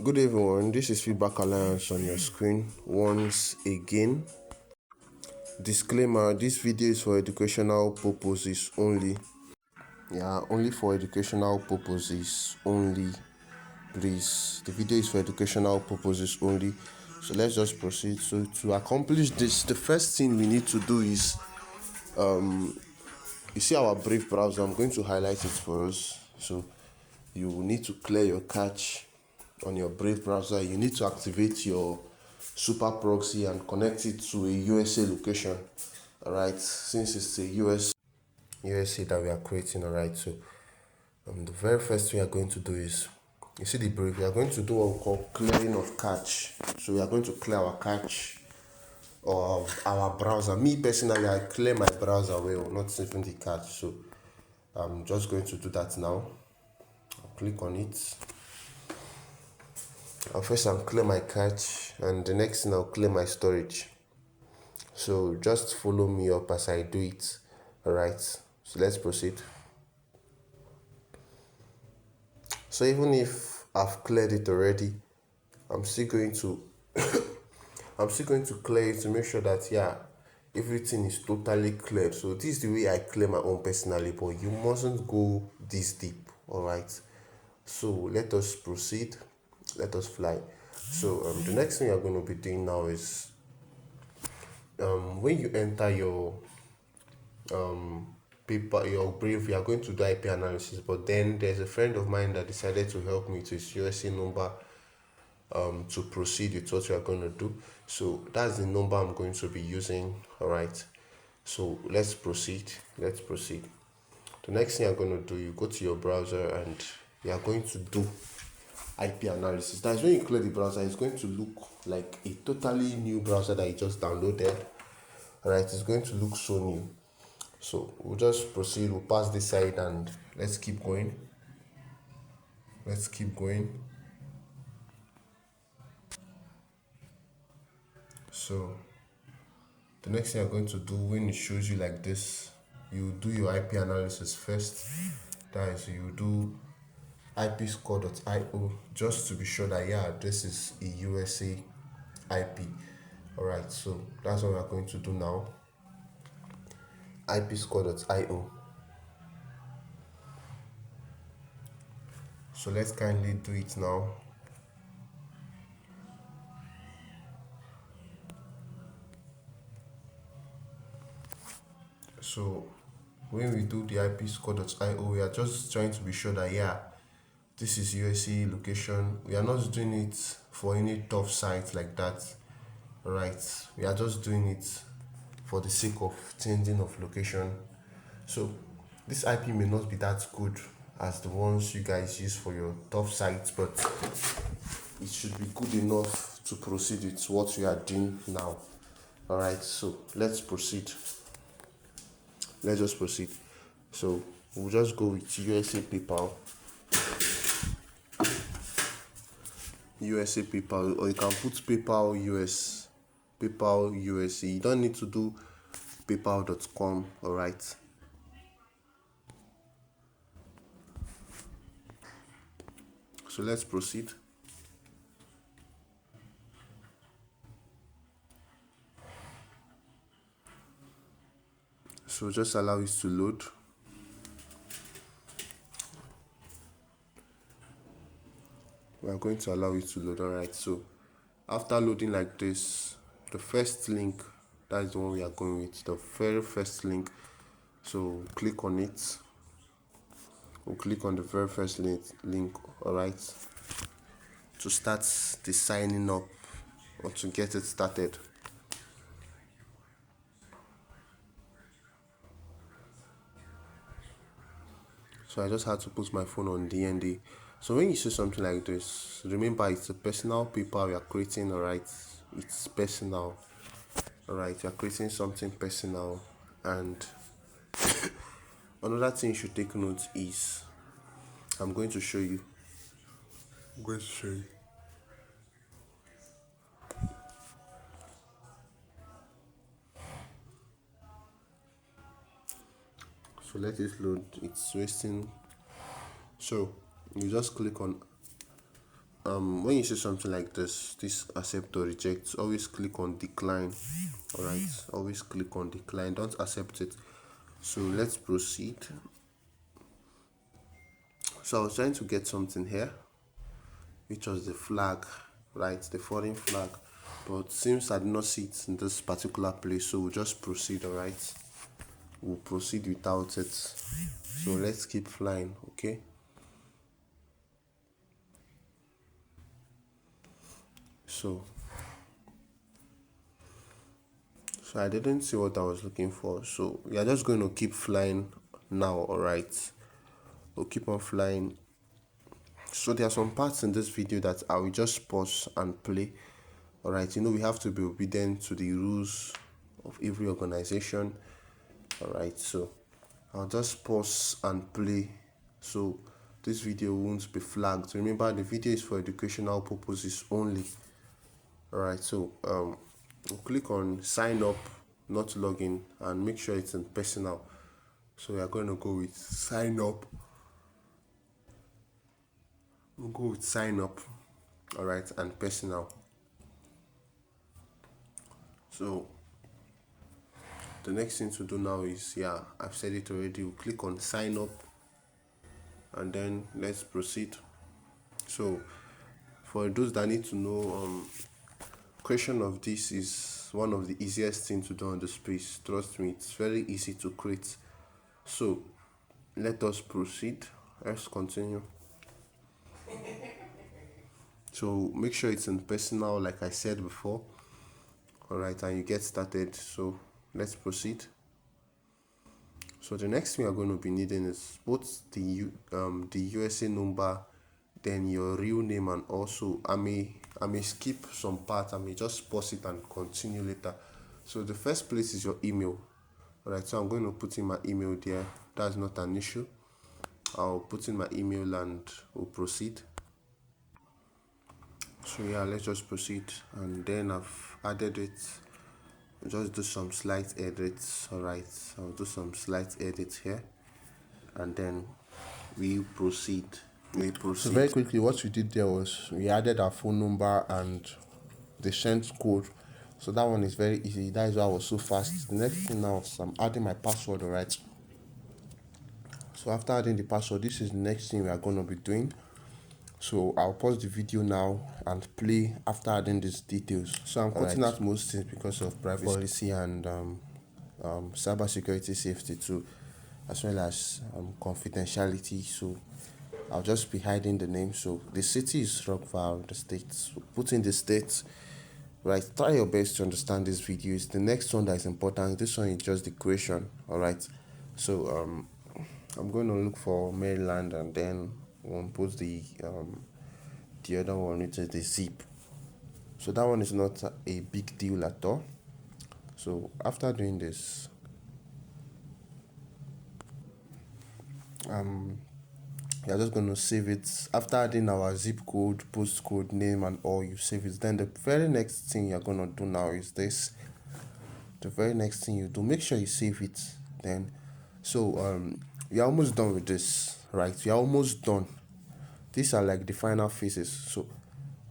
Good everyone, this is Feedback Alliance on your screen once again. Disclaimer, this video is for educational purposes only. Yeah, only for educational purposes only. Please, the video is for educational purposes only. So let's just proceed. So to accomplish this, the first thing we need to do is, you see our Brave browser, I'm going to highlight it for us. So you will need to clear your cache on your Brave browser. You need to activate your super proxy and connect it to a USA location. Alright, since it's a USA that we are creating, alright. So the very first thing we are going to do is, you see the Brave, we are going to do what we call clearing of cache. So we are going to clear our cache of our browser. Me personally, I clear my browser well, not even the cache. So I'm just going to do that now. I'll click on it. First I'll clear my cache, and the next thing I'll clear my storage. So just follow me up as I do it. Alright, so let's proceed. So even if I've cleared it already, I'm still going to clear it to make sure that everything is totally cleared. So this is the way I clear my own personally, but you mustn't go this deep. Alright, so let us proceed. Let us fly. So the next thing you're going to be doing now is, when you enter your your Brave, you are going to do IP analysis. But then there's a friend of mine that decided to help me to his USA number to proceed with what you are going to do. So that's the number I'm going to be using. All right, so let's proceed. The next thing you're going to do, you go to your browser and you are going to do IP analysis. That's when you clear the browser, it's going to look like a totally new browser that you just downloaded. Alright, it's going to look so new. So we'll just proceed, we'll pass this side and let's keep going. So the next thing you're going to do when it shows you like this, you do your IP analysis first. That is, you do ipscore.io just to be sure that this is a USA IP. Alright, so that's what we're going to do now. ipscore.io. So let's kindly do it now. So when we do the ipscore.io, we are just trying to be sure that this is USA location. We are not doing it for any tough site like that. Alright, we are just doing it for the sake of changing of location. So this IP may not be that good as the ones you guys use for your tough sites, but it should be good enough to proceed with what we are doing now. Alright, so let's proceed. Let's just proceed. So we'll just go with USA PayPal. USA PayPal, or you can put PayPal US, PayPal USA. You don't need to do PayPal.com. Alright. So let's proceed. So just allow it to load. We are going to allow it to load. Alright, so after loading like this, the first link, that is the one we are going with, the very first link. So click on it. We'll click on the very first link. Alright, to start the signing up or to get it started. So I just had to put my phone on DND. So when you see something like this, remember it's a personal paper we are creating. Alright, it's personal. Alright, you are creating something personal. And another thing you should take note is, I'm going to show you. So let it load. It's wasting. So you just click on when you see something like this accept or reject, always click on decline. All right, always click on decline, don't accept it. So let's proceed. So I was trying to get something here, which was the flag, right, the foreign flag, but since I did not see it in this particular place, so we'll just proceed. All right, we'll proceed without it. So let's keep flying. Okay, so I didn't see what I was looking for, so we are just going to keep flying now. All right, we'll keep on flying. So there are some parts in this video that I will just pause and play. All right, we have to be obedient to the rules of every organization. All right, so I'll just pause and play, so this video won't be flagged. Remember, the video is for educational purposes only. All right, so we'll click on sign up, not login, and make sure it's in personal. So we are going to go with sign up. We'll go with sign up. All right, and personal. So the next thing to do now is, I've said it already, we'll click on sign up and then let's proceed. So for those that need to know, creation of this is one of the easiest things to do on the space. Trust me, it's very easy to create. So let us proceed. Let's continue. So make sure it's in personal, like I said before. All right, and you get started. So let's proceed. So the next thing we're going to be needing is both the USA number, then your real name, and also I may skip some part. I may just pause it and continue later. So the first place is your email. All right, so I'm going to put in my email there. That's not an issue. I'll put in my email and we'll proceed. So let's just proceed, and then I've added it. Just do some slight edits. All right, I'll do some slight edits here, and then we proceed. So very quickly, what we did there was we added our phone number and the sent code. So that one is very easy. That is why I was so fast. The next thing now is I'm adding my password. All right, so after adding the password, this is the next thing we are going to be doing. So I'll pause the video now and play after adding these details. So I'm cutting out most things because of privacy policy and cyber security safety too, as well as confidentiality. So I'll just be hiding the name. So the city is Rockville, the state. So put in the state. Right, try your best to understand this video. It's the next one that is important. This one is just the question. All right, so I'm going to look for Maryland, and then we'll put the other one, which is the zip. So that one is not a big deal at all. So after doing this, you're just going to save it. After adding our zip code, postcode, name, and all, you save it. Then the very next thing you're going to do now is this. The very next thing you do, make sure you save it. Then so we're almost done with this, right? We're almost done. These are like the final phases. So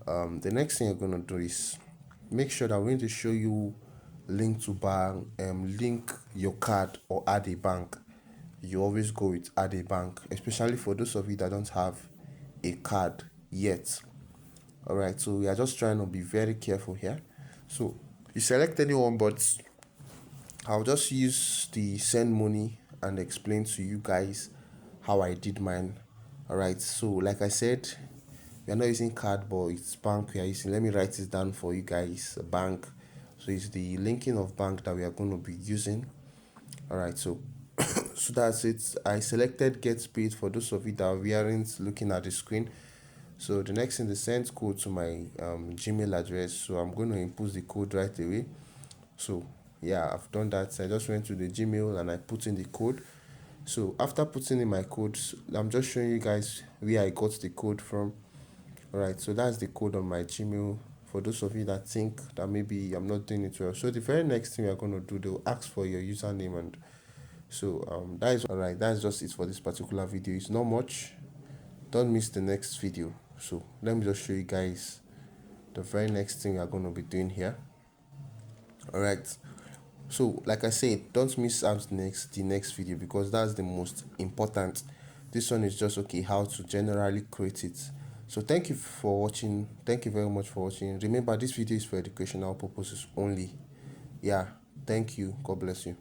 the next thing you're going to do is make sure that we're going to show you link to bank, link your card, or add a bank. You always go with add a bank, especially for those of you that don't have a card yet. All right, so we are just trying to be very careful here. So you select anyone, but I'll just use the send money and explain to you guys how I did mine. All right, so like I said, we are not using card, but it's bank we are using. Let me write it down for you guys. Bank. So it's the linking of bank that we are going to be using. All right, so so that's it. I selected get paid for those of you that weren't looking at the screen. So the next thing, the send code to my Gmail address. So I'm going to input the code right away. So I've done that. I just went to the Gmail and I put in the code. So after putting in my code, I'm just showing you guys where I got the code from. All right, so that's the code on my Gmail. For those of you that think that maybe I'm not doing it well, so the very next thing we're going to do, they'll ask for your username, and so that is all right. That's just it for this particular video. It's not much. Don't miss the next video. So let me just show you guys the very next thing we are going to be doing here. All right, so like I said, don't miss out the next video, because that's the most important. This one is just okay how to generally create it. So thank you for watching. Thank you very much for watching. Remember, this video is for educational purposes only. Yeah, thank you. God bless you.